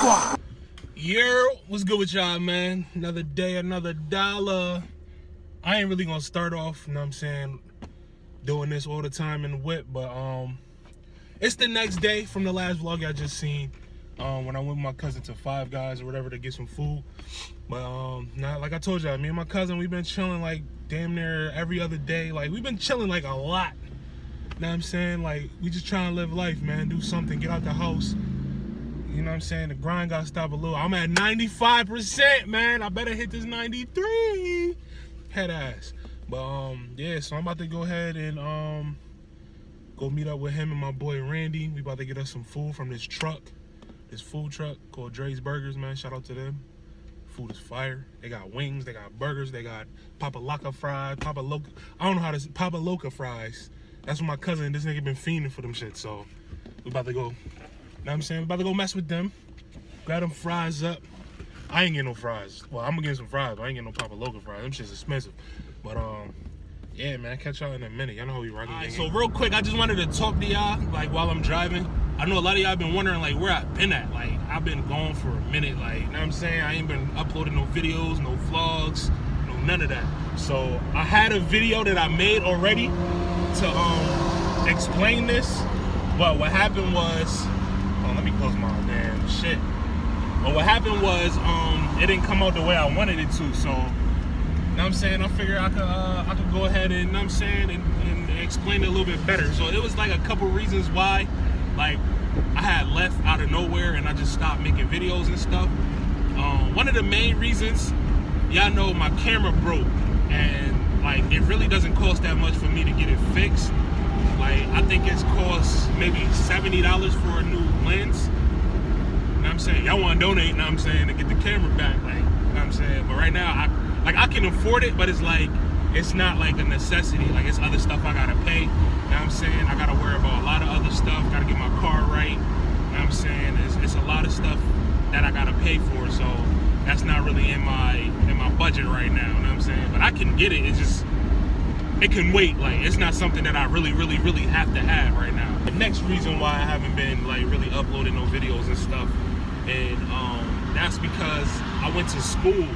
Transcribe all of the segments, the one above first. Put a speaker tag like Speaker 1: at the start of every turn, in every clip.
Speaker 1: squad.
Speaker 2: Yeah, what's good with y'all, man? Another day, another dollar. I ain't really gonna start off, you know what I'm saying, doing this all the time in the whip, but it's the next day from the last vlog I just seen. When I went with my cousin to Five Guys or whatever to get some food. But now, like I told y'all, me and my cousin, we've been chilling like damn near every other day. Like we've been chilling like a lot. You know what I'm saying? Like we just trying to live life, man. Do something, get out the house. You know what I'm saying? The grind gotta stop a little. I'm at 95%, man. I better hit this 93. Head ass. But yeah, so I'm about to go ahead and go meet up with him and my boy Randy. We about to get us some food from this truck. This food truck called Dre's Burgers, man. Shout out to them. Food is fire. They got wings, they got burgers, they got Papa Loca fries, Papa Loca. I don't know how to say Papa Loca fries. That's what my cousin, this nigga been fiending for them shit. So we about to go, you know what I'm saying? We about to go mess with them. Grab them fries up. I ain't getting no fries. Well, I'm gonna get some fries, but I ain't getting no Papa Loca fries. Them shit's expensive. But yeah, man, catch y'all in a minute. Y'all know how we rocking. Alright, so real quick, I just wanted to talk to y'all, like while I'm driving. I know a lot of y'all been wondering like where I've been at. Like I've been gone for a minute, like, you know what I'm saying? I ain't been uploading no videos, no vlogs, no none of that. So I had a video that I made already to explain this, but what happened was, let me close my damn shit. But what happened was it didn't come out the way I wanted it to, so you know what I'm saying, I figured I could go ahead and, you know what I'm saying, and explain it a little bit better. So it was like a couple reasons why, like, I had left out of nowhere and I just stopped making videos and stuff. One of the main reasons, y'all know my camera broke, and like it really doesn't cost that much for me to get it fixed. Like I think it's cost maybe $70 for a new lens. You know what I'm saying? Y'all want to donate, you know what I'm saying, to get the camera back, like, you know what I'm saying? But right now, I can afford it, but it's like, it's not like a necessity. Like it's other stuff I gotta pay. You know what I'm saying? I gotta worry about a lot of other stuff. Gotta get my car right. You know what I'm saying? It's a lot of stuff that I gotta pay for. So that's not really in my budget right now. You know what I'm saying? But I can get it. It's just, it can wait. Like it's not something that I really have to have right now. The next reason why I haven't been like really uploading no videos and stuff, and that's because I went to school.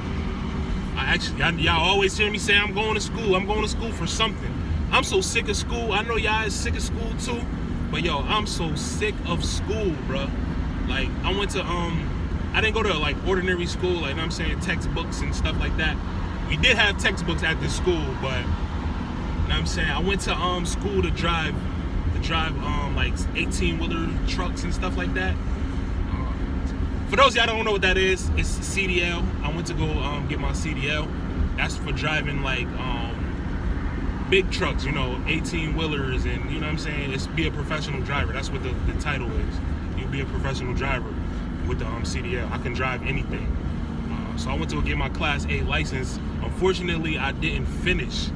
Speaker 2: Y'all always hear me say I'm going to school. I'm going to school for something. I'm so sick of school. I know y'all is sick of school too, but yo, I'm so sick of school, bro. Like I went to I didn't go to like ordinary school, like, you know what I'm saying, textbooks and stuff like that. We did have textbooks at this school, but you know what I'm saying, I went to school to drive like 18-wheeler trucks and stuff like that. For those of y'all don't know what that is, it's CDL. I went to go get my CDL. That's for driving like big trucks, you know, 18-wheelers, and you know what I'm saying? It's be a professional driver. That's what the title is. You be a professional driver with the CDL. I can drive anything. So I went to go get my Class A license. Unfortunately, I didn't finish.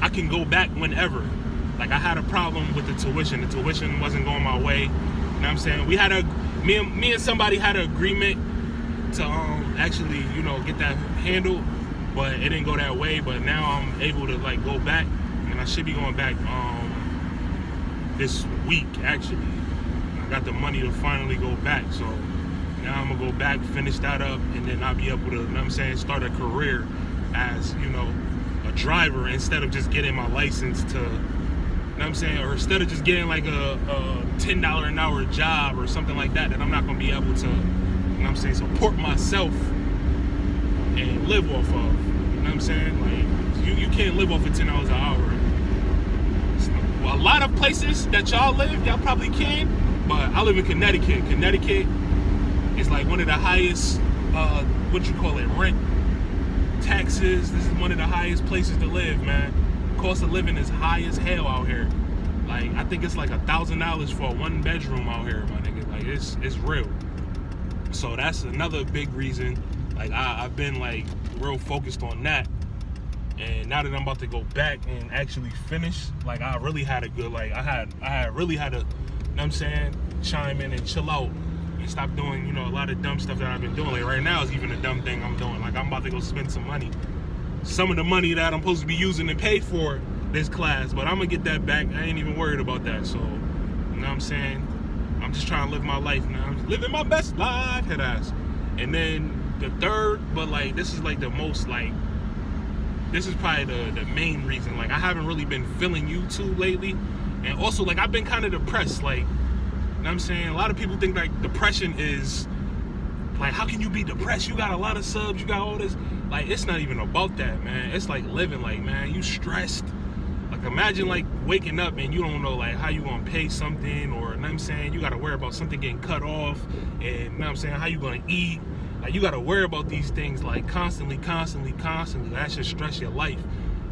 Speaker 2: I can go back whenever. Like I had a problem with the tuition. The tuition wasn't going my way. You know what I'm saying? We had me and somebody had an agreement to actually, you know, get that handled, but it didn't go that way. But now I'm able to like go back, and I should be going back this week actually. I got the money to finally go back, so now I'm gonna go back, finish that up, and then I'll be able to, you know what I'm saying, start a career as, you know, a driver instead of just getting my license to, you know what I'm saying, or instead of just getting like a $10 an hour job or something like that I'm not gonna be able to, you know what I'm saying, support myself and live off of. You know what I'm saying? Like you can't live off of $10 an hour. Well, a lot of places that y'all live, y'all probably can, but I live in Connecticut. Connecticut is like one of the highest, rent, taxes. This is one of the highest places to live, man. Cost of living is high as hell out here. Like I think it's like $1,000 for a 1-bedroom out here, my nigga. Like it's real. So that's another big reason. Like I've been like real focused on that. And now that I'm about to go back and actually finish, like I really had a good, like I really had to, you know what I'm saying, chime in and chill out and stop doing, you know, a lot of dumb stuff that I've been doing. Like right now is even a dumb thing I'm doing. Like I'm about to go spend some money. Some of the money that I'm supposed to be using to pay for this class, but I'm gonna get that back. I ain't even worried about that. So, you know what I'm saying? I'm just trying to live my life now. I'm living my best life, head ass. And then the third, but like this is like the most like, this is probably the main reason. Like I haven't really been feeling YouTube lately. And also like I've been kind of depressed. Like, you know what I'm saying? A lot of people think like depression is like, how can you be depressed? You got a lot of subs, you got all this. Like, it's not even about that, man. It's like living, like, man, you stressed. Like, imagine like waking up and you don't know like how you gonna pay something, or, you know what I'm saying, you gotta worry about something getting cut off, and, you know what I'm saying, how you gonna eat. Like, you gotta worry about these things like constantly. That should stress your life.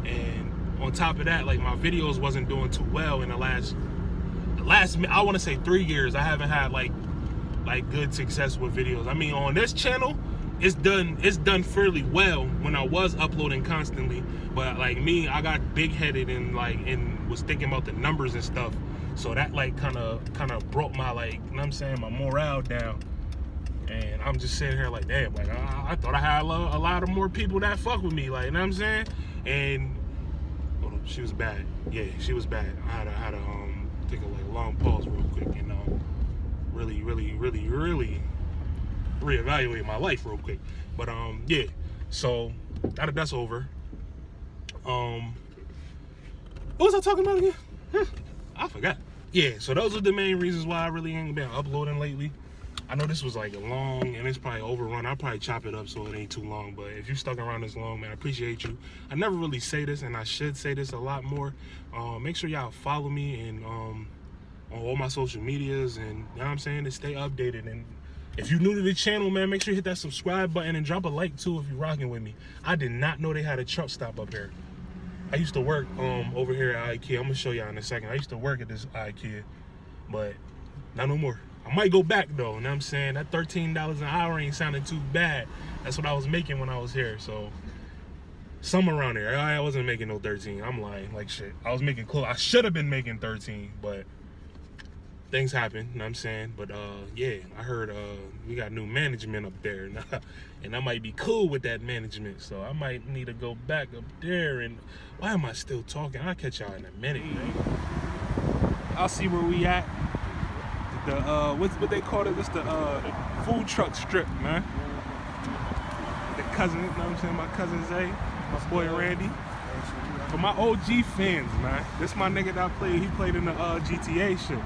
Speaker 2: And on top of that, like, my videos wasn't doing too well in the last I want to say 3 years. I haven't had like good success with videos. I mean, on this channel, it's done fairly well when I was uploading constantly. But like me, I got big-headed and was thinking about the numbers and stuff. So that like kind of brought my, like, you know what I'm saying, my morale down. And I'm just sitting here like, damn, like I thought I had a lot of more people that fuck with me, like, you know what I'm saying? And hold on, she was bad. Yeah, she was bad. I had to take a like long pause real quick and really reevaluate my life real quick. But yeah, so that's over. What was I talking about again? I forgot. Yeah, so those are the main reasons why I really ain't been uploading lately. I know this was like long and it's probably overrun. I'll probably chop it up so it ain't too long. But if you stuck around this long, man, I appreciate you. I never really say this, and I should say this a lot more. Make sure y'all follow me and on all my social medias, and, you know what I'm saying, to stay updated. And if you're new to the channel, man, make sure you hit that subscribe button and drop a like too if you're rocking with me. I did not know they had a truck stop up here. I used to work over here at Ikea. I'm gonna show y'all in a second. I used to work at this Ikea, but not no more. I might go back though, you know what I'm saying? That $13 an hour ain't sounding too bad. That's what I was making when I was here, so somewhere around there. I wasn't making no 13. I'm lying, like shit. I was making close. I should have been making 13, but things happen, you know what I'm saying? But yeah, I heard we got new management up there, and I might be cool with that management, so I might need to go back up there. And why am I still talking? I'll catch y'all in a minute, man. I'll see where we at. The what they call it? It's the food truck strip, man. The cousin, you know what I'm saying? My cousin Zay, my boy Randy. For my OG fans, man, this my nigga that he played in the GTA shit.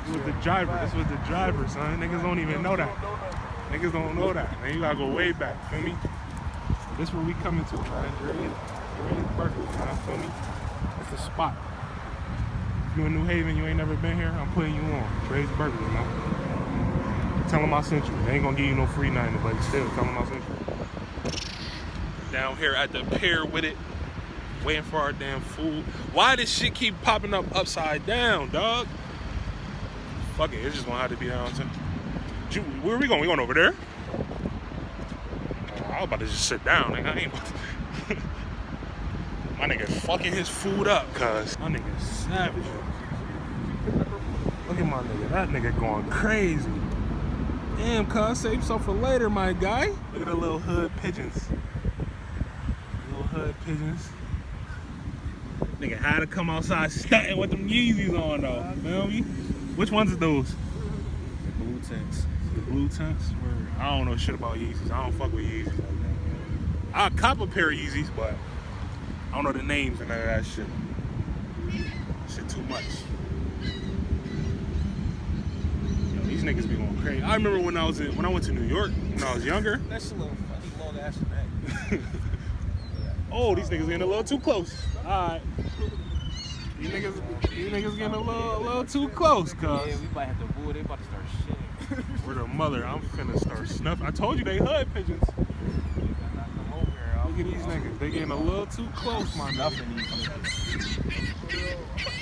Speaker 2: He was the driver. This was the driver, son. Niggas don't even know that. Niggas don't know that. Man, you gotta go way back, feel me? This where we coming to, man. Dre's Burger, man, feel me? That's the spot. If you in New Haven, you ain't never been here, I'm putting you on. Dre's Burger, you know? Tell them I sent you. They ain't gonna give you no free nothing, but still, tell them I sent you. Down here at the pier with it, waiting for our damn food. Why does shit keep popping up upside down, dog? Fuck it, it's just gonna have to be down to. Where are we going? We going over there? Oh, I was about to just sit down, nigga. I ain't about to. My nigga fucking his food up, cuz. My nigga savage. Look at my nigga. That nigga going crazy. Damn, cuz. Save yourself for later, my guy. Look at the little hood pigeons. Little hood pigeons. Nigga had to come outside stunting with them Yeezys on, though. Feel me? Which ones are those?
Speaker 1: The blue tents.
Speaker 2: The blue tents? I don't know shit about Yeezys. I don't fuck with Yeezys like that. I'll cop a pair of Yeezys, but I don't know the names and none of that shit. Shit too much. Yo, these niggas be going crazy. I remember when I went to New York when I was younger.
Speaker 1: That's a little funny, long ass neck.
Speaker 2: Oh, these niggas getting a little too close. Alright. These niggas getting a little too close, cuz.
Speaker 1: Yeah, we might have to boo. They about to start shitting.
Speaker 2: Where the mother, I'm finna start snuffing. I told you they hood pigeons. Look at these niggas. They getting a little too close, my nigga.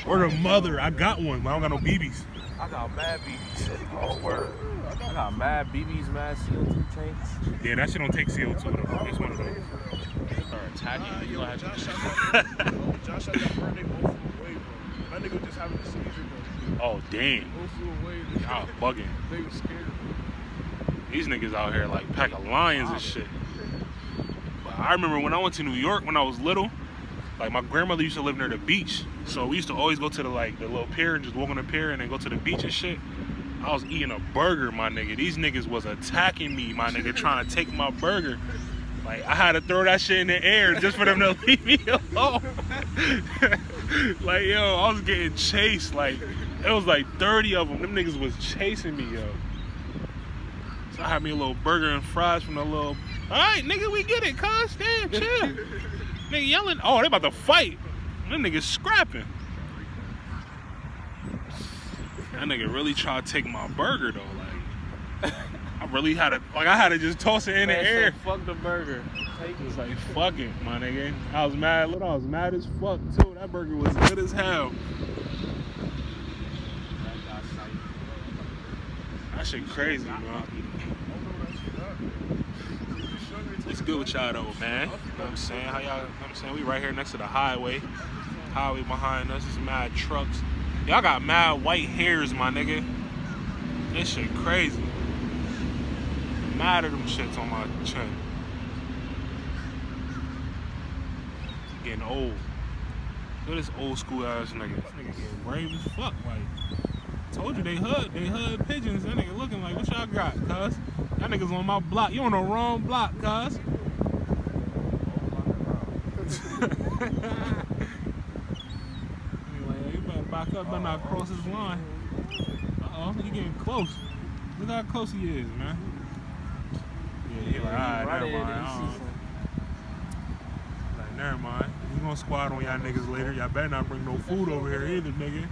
Speaker 2: Where the mother, I got one, but I don't got no BBs.
Speaker 1: I got mad BBs. Oh, word. I got mad BBs, mad CO2 tanks.
Speaker 2: Yeah, that shit don't take CO2 though. It's one of those.
Speaker 1: Or attacking you, don't have to.
Speaker 3: Josh had that birthday both flew away, bro. That nigga just having a seizure, bro.
Speaker 2: Oh, damn.
Speaker 3: Both flew away.
Speaker 2: Y'all bugging.
Speaker 3: They was scared, bro.
Speaker 2: These niggas out here like pack of lions and shit. But I remember when I went to New York when I was little, like my grandmother used to live near the beach. So we used to always go to the little pier and just walk on the pier and then go to the beach and shit. I was eating a burger, my nigga. These niggas was attacking me, my nigga, trying to take my burger. Like, I had to throw that shit in the air just for them to leave me alone. Like, yo, I was getting chased. Like, it was like 30 of them. Them niggas was chasing me, yo. So I had me a little burger and fries from the little... All right, nigga, we get it, cuz. Damn, chill. Nigga yelling. Oh, they about to fight. Them niggas scrapping. That nigga really tried to take my burger, though. Like, I really had to... Like, I had to just toss it in the air.
Speaker 1: So fuck the burger.
Speaker 2: It was like, fuck it, my nigga. I was mad. Look, I was mad as fuck, too. That burger was good as hell. That shit crazy, bro. It's good with y'all, though, man. You know what I'm saying? How y'all, you know what I'm saying? We right here next to the highway. Highway behind us. There's mad trucks. Y'all got mad white hairs, my nigga. This shit crazy. Mad at them shits on my chin. Getting old. Look at this old school ass nigga. This nigga getting brave as fuck. Like, told you they hood pigeons. That nigga looking like, what y'all got, cuz? That nigga's on my block. You on the wrong block, cuz. Anyway, you better back up, better not cross his line. Uh-oh, he getting close. Look how close he is, man. Yeah, he like, alright, never mind. Like, never mind. We gonna squad on y'all niggas later. Y'all better not bring no food over here either, nigga.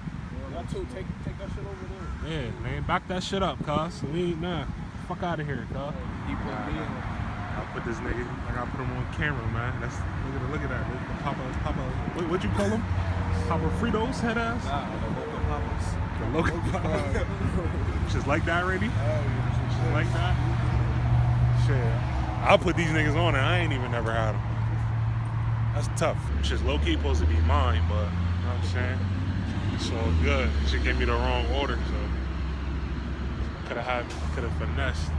Speaker 3: Y'all too, take that shit over there.
Speaker 2: Yeah, man, back that shit up, cuz. We ain't, nah. Fuck out of here, cuz. I'll put this nigga, like I put him on camera, man. That's, look at that. Papa, what you call him? Papa Fritos, head ass?
Speaker 1: Nah, the
Speaker 2: The
Speaker 1: local papas.
Speaker 2: local Papa. Just like that already? Just like that? Shit. I'll put these niggas on and I ain't even never had them. That's tough. It's just low-key supposed to be mine, but, you know what I'm saying? It's all good. She gave me the wrong order, so could have finessed.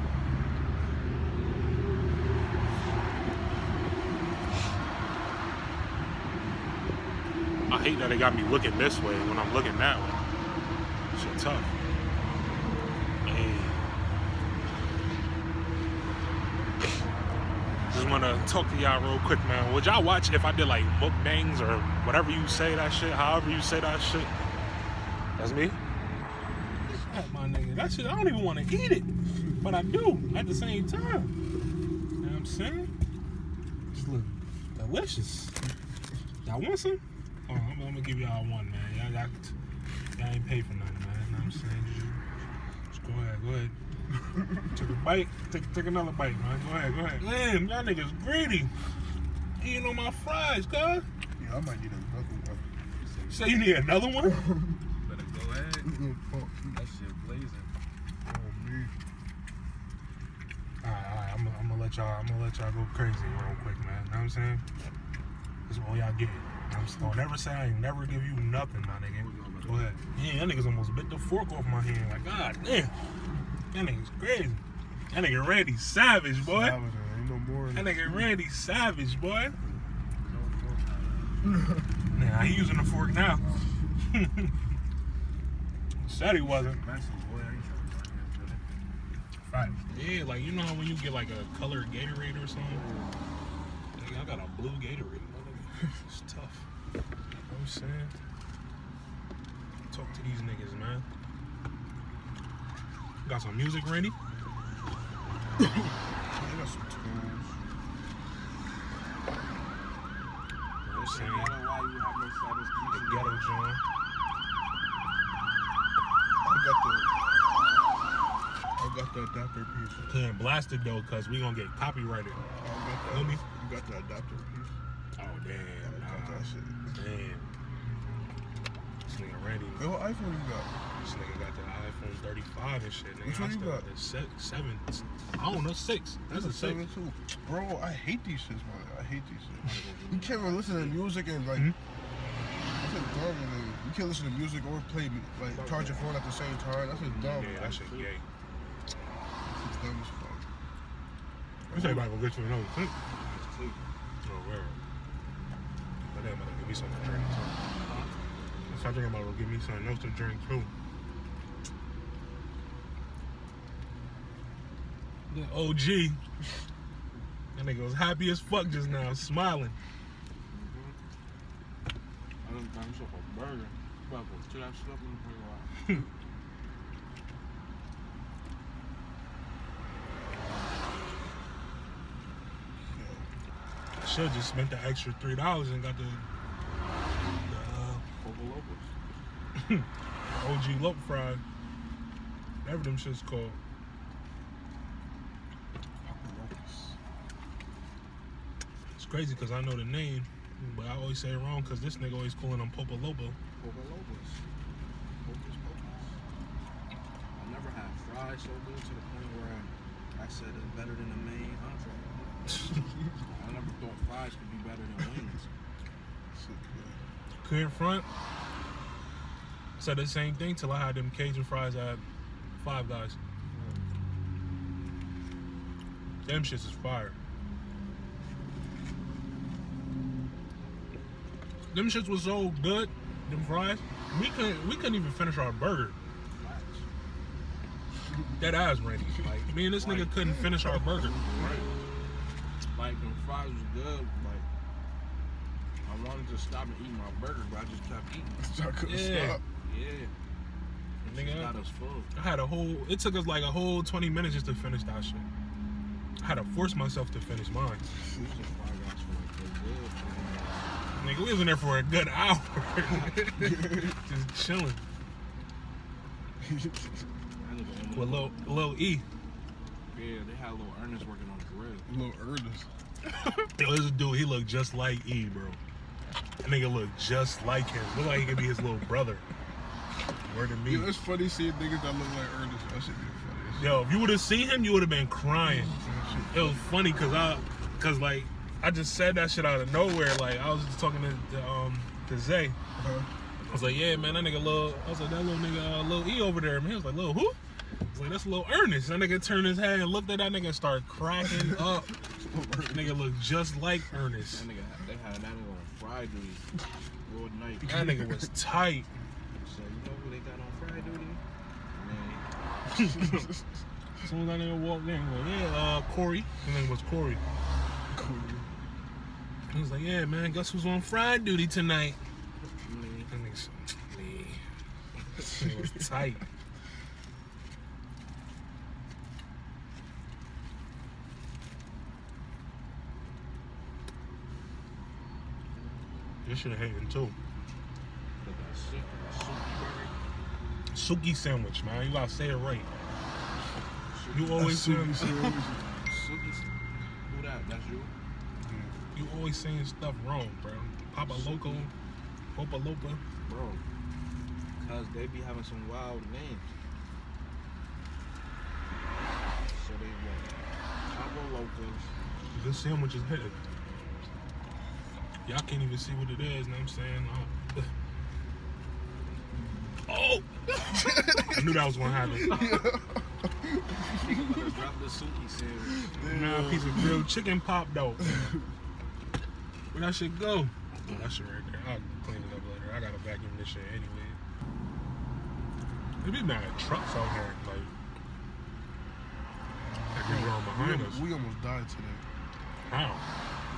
Speaker 2: I hate that they got me looking this way when I'm looking that way. Shit tough. Hey. Just wanna talk to y'all real quick, man. Would y'all watch if I did like mukbangs or whatever you say that shit, however you say that shit? That's me? My nigga, that shit, I don't even want to eat it. But I do at the same time. You know what I'm saying? Just look delicious. Y'all want some? Oh, I'm gonna give y'all one, man. Y'all ain't pay for nothing, man. You know what I'm saying? Just go ahead. Took a bite. Take another bite, man. Go ahead. Damn, y'all niggas greedy. Eating on my fries, cuz.
Speaker 3: Yeah, I might need another one.
Speaker 2: So you need another one?
Speaker 1: Better go ahead. That shit blazing.
Speaker 3: Oh, man.
Speaker 2: Alright, I'm gonna let y'all go crazy real quick, man. You know what I'm saying? This is all y'all get. Don't never say I ain't never give you nothing, my nigga. Go ahead. Yeah, that nigga's almost bit the fork off my hand. Like, god damn. That nigga's crazy. That nigga Randy savage, boy.
Speaker 3: Ain't no more.
Speaker 2: That nigga Randy savage, boy. Nah, he using the fork now. Said he wasn't. Right. Yeah, like, you know how when you get like a colored Gatorade or something? Nigga, I got a blue Gatorade. It's tough. You know what I'm saying? Talk to these niggas, man. Got some music ready?
Speaker 3: I got some tools.
Speaker 2: I'm saying?
Speaker 1: Why you have no status?
Speaker 2: The ghetto John.
Speaker 3: I got the adapter piece.
Speaker 2: Can't blast it though, cause we gonna get copyrighted. Feel me?
Speaker 3: You got the adapter piece.
Speaker 2: Oh damn,
Speaker 3: I got that shit.
Speaker 2: damn. This nigga Randy.
Speaker 3: Hey, what iPhone you got?
Speaker 2: This nigga got the iPhone 35 and shit. Nigga,
Speaker 3: Which one
Speaker 2: I
Speaker 3: you
Speaker 2: still
Speaker 3: got?
Speaker 2: The 7. I don't know, 6. That's a 6.
Speaker 3: 7 too. Bro, I hate these shits, man. I hate these shits. You can't even listen to music and like. That's just dumb. Man. You can't listen to music or play like charge your phone at the same time. That's just dumb.
Speaker 2: Yeah, that shit gay.
Speaker 3: It's dumb as fuck.
Speaker 2: You say about go get you another thing. Oh, where? But then I'm gonna give me something to drink too. So I think I'm about to give me something else to drink too. The OG. That nigga was happy as fuck just now, smiling.
Speaker 1: I done got myself a burger. About to chill that shit up in the parking lot.
Speaker 2: I should just spent the extra $3 and got the OG lope fried. Whatever them shit's called. It's crazy because I know the name, but I always say it wrong because this nigga always calling them Popa Loba.
Speaker 1: Popa Lobas. Pocas. I never had fries so good to the point where I said it's better than the main entree. I never thought fries could be better than wings.
Speaker 2: Clear front. Said the same thing till I had them Cajun fries at Five Guys. Them shits is fire. Them shits was so good. Them fries. We couldn't even finish our burger. That ass, Randy. Like me and this nigga couldn't finish our burger.
Speaker 1: Right. Like them fries was good. Like I wanted to stop and eat my burger, but I just kept eating.
Speaker 3: I couldn't
Speaker 2: Yeah.
Speaker 3: stop.
Speaker 1: Yeah.
Speaker 2: Nigga,
Speaker 1: Got us full.
Speaker 2: I had it took us like a whole 20 minutes just to finish that shit. I had to force myself to finish mine. Nigga, we was in there for a good hour. Just chilling. With Lil E.
Speaker 1: Yeah, they had a little Ernest working on the grill.
Speaker 3: Little Ernest.
Speaker 2: Yo, this dude, he looked just like E, bro. That nigga looked just like him. Look like he could be his little brother. Word to me.
Speaker 3: Yo, it's funny seeing niggas that look like Ernest. That shit be funny.
Speaker 2: Yo, if you would have seen him, you would have been crying. It was funny cause like I just said that shit out of nowhere. Like I was just talking to Zay. I was like, yeah, man, that nigga I was like, that little nigga, Lil E over there, man. He was like, Lil who? I was like, that's Lil Ernest. That nigga turned his head and looked at that nigga and started cracking up. That nigga looked just like Ernest.
Speaker 1: That nigga, they had that nigga on Friday duty all night.
Speaker 2: That nigga was tight.
Speaker 1: So you know who they got on Friday duty?
Speaker 2: As soon as that nigga walked in, he was like, yeah, Corey. His name was Corey. He was like, yeah, man, guess who's on Friday duty tonight? That nigga said, me. He was tight. This shit hating too. Suki sandwich, man. You gotta say it right. You always say
Speaker 3: Suki sandwich.
Speaker 1: Who that? That's you?
Speaker 2: You always saying stuff wrong, bro. Papa Loco, Popa Lopa.
Speaker 1: Bro. Cause they be having some wild names. So they want Papa Locos.
Speaker 2: This sandwich is hitting. Y'all can't even see what it is, know what I'm saying? Oh! I knew that was gonna happen.
Speaker 1: Drop the Suki sandwich.
Speaker 2: Now a piece of grilled chicken popped out. Where that shit go? Oh, that shit right there. I'll clean it up later. I gotta vacuum this shit anyway. There be mad trucks out here, like we run behind us.
Speaker 3: We almost died today.
Speaker 2: How?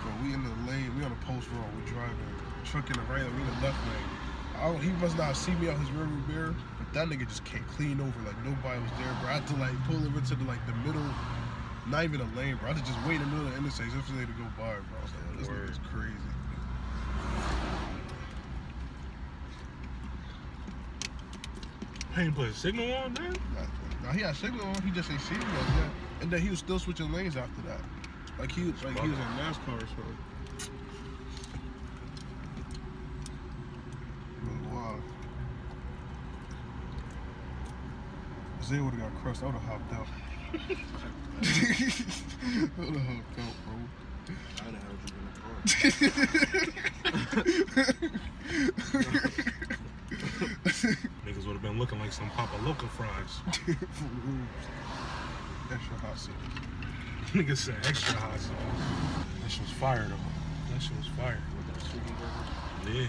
Speaker 3: Bro, we in the lane, we on the post road, we driving. Truck in the right lane, we in the left lane. He must not see me out his rearview mirror, but that nigga just came clean over like nobody was there, bro. I had to like pull him into the middle, not even a lane, bro. I had to just wait in the middle of the intersection just for they to go by, bro. I was like, this nigga's crazy.
Speaker 2: He ain't put a signal on, man?
Speaker 3: Nah, he had signal on, he just ain't see me like that. And then he was still switching lanes after that. Like he was in NASCAR or something. Wow. Zay would have got crushed. I would have hopped out. I would have hopped out, bro.
Speaker 1: I would have held you in the car.
Speaker 2: Niggas would have been looking like some Papa Loca fries.
Speaker 3: Extra hot sauce.
Speaker 2: Nigga said extra hot sauce. That shit was fire though. That shit was fire.
Speaker 1: With that Suki burger.
Speaker 2: Yeah.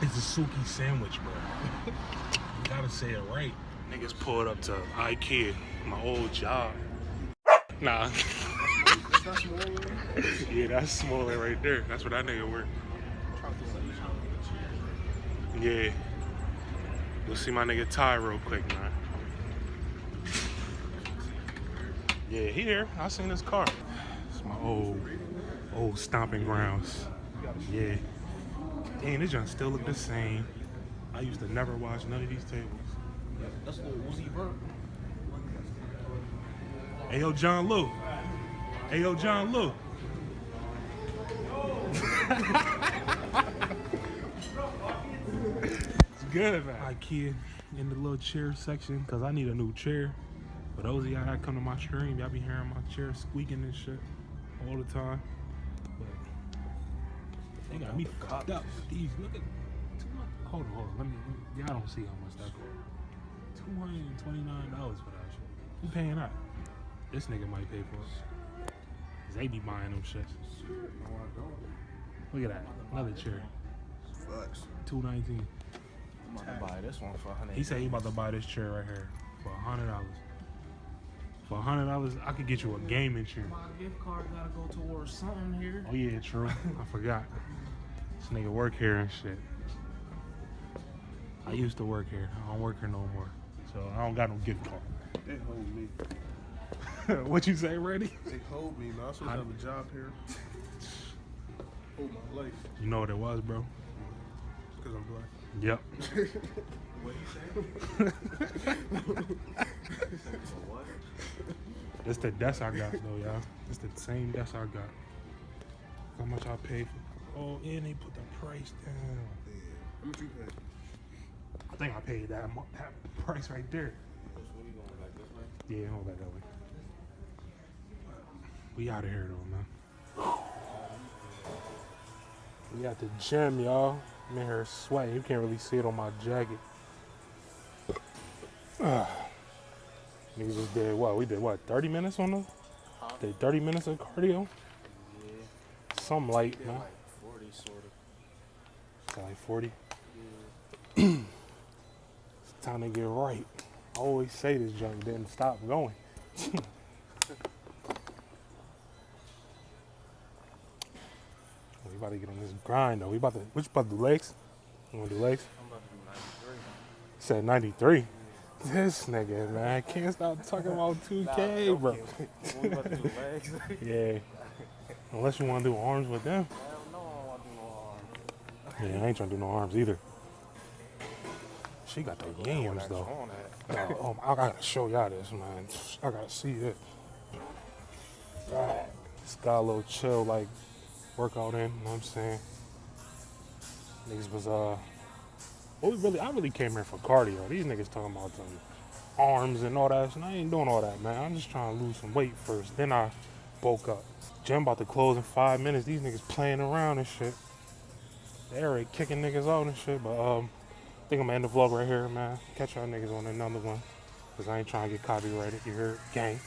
Speaker 2: It's a Suki sandwich, bro. You gotta say it right. Niggas pulled up to Ikea, my old job. Nah.
Speaker 3: That's small.
Speaker 2: Yeah, that's smaller right there. That's where that nigga work. Yeah. Go see my nigga Ty real quick, man. Yeah, he here. I seen his car. It's my old stomping grounds. Yeah. Damn, this junk still look the same. I used to never watch none of these tables.
Speaker 1: That's a little Uzi Vert.
Speaker 2: Hey, yo, John Lou. Hey, yo, John Lou. It's good, man. Ikea in the little chair section, because I need a new chair. For those of y'all that come to my stream, y'all be hearing my chair squeaking and shit all the time. But they got me fucked up with these. Look at, hold on. Let me, y'all don't see how much that cost. $229 for that shit. Who paying that? This nigga might pay for it. Cause they be buying them shits.
Speaker 3: No, I don't.
Speaker 2: Look at that. Another chair.
Speaker 3: Facts.
Speaker 2: $219.
Speaker 1: I'm about to buy this one for $100.
Speaker 2: He said he about to buy this chair right here for $100. For $100, I could get you a gaming chair.
Speaker 1: My gift card gotta go towards something here.
Speaker 2: Oh yeah, true. I forgot. This nigga work here and shit. I used to work here. I don't work here no more. So I don't got no gift card.
Speaker 3: They hold me.
Speaker 2: What you say, Reddy?
Speaker 3: They hold me, man. I'm supposed to have a job here. Hold my life.
Speaker 2: You know what it was, bro?
Speaker 3: Because I'm black.
Speaker 2: Yep.
Speaker 1: What you say? What?
Speaker 2: This the desk I got though, y'all. This the same desk I got. How much I paid for? Oh, and they put the price down.
Speaker 3: Yeah. How much you pay?
Speaker 2: I think I paid that price right there.
Speaker 1: Where you going, like this way?
Speaker 2: Yeah, hold back that way. We out of here though, man. We at the gym, y'all. I'm in here sweating. You can't really see it on my jacket. Niggas just did what? We did what? 30 minutes on the? Did 30 minutes of cardio?
Speaker 1: Yeah.
Speaker 2: Some light,
Speaker 1: Did
Speaker 2: man.
Speaker 1: like 40, sort of.
Speaker 2: Got like 40.
Speaker 1: Yeah.
Speaker 2: It's time to get right. I always say this junk didn't stop going. We about to get on this grind though. We about to, what you about to do, legs? You wanna do legs?
Speaker 1: I'm about to do 93.
Speaker 2: Said 93. This nigga, man, can't stop talking about 2K, bro.
Speaker 1: We about to do legs.
Speaker 2: Yeah. Unless you wanna do arms with them.
Speaker 1: Hell no, I don't want to do no arms.
Speaker 2: Yeah, I ain't trying to do no arms either. She got the yams though.
Speaker 1: On that.
Speaker 2: Oh, I gotta show y'all this, man. I gotta see this. It's got a little chill, like, workout in, you know what I'm saying? Niggas was, I really came here for cardio. These niggas talking about some arms and all that, and I ain't doing all that, man. I'm just trying to lose some weight first. Then I bulk up. Gym about to close in 5 minutes. These niggas playing around and shit. They already kicking niggas out and shit, but, I think I'm gonna end the vlog right here, man. Catch y'all niggas on another one, cause I ain't trying to get copyrighted. You heard? Gang.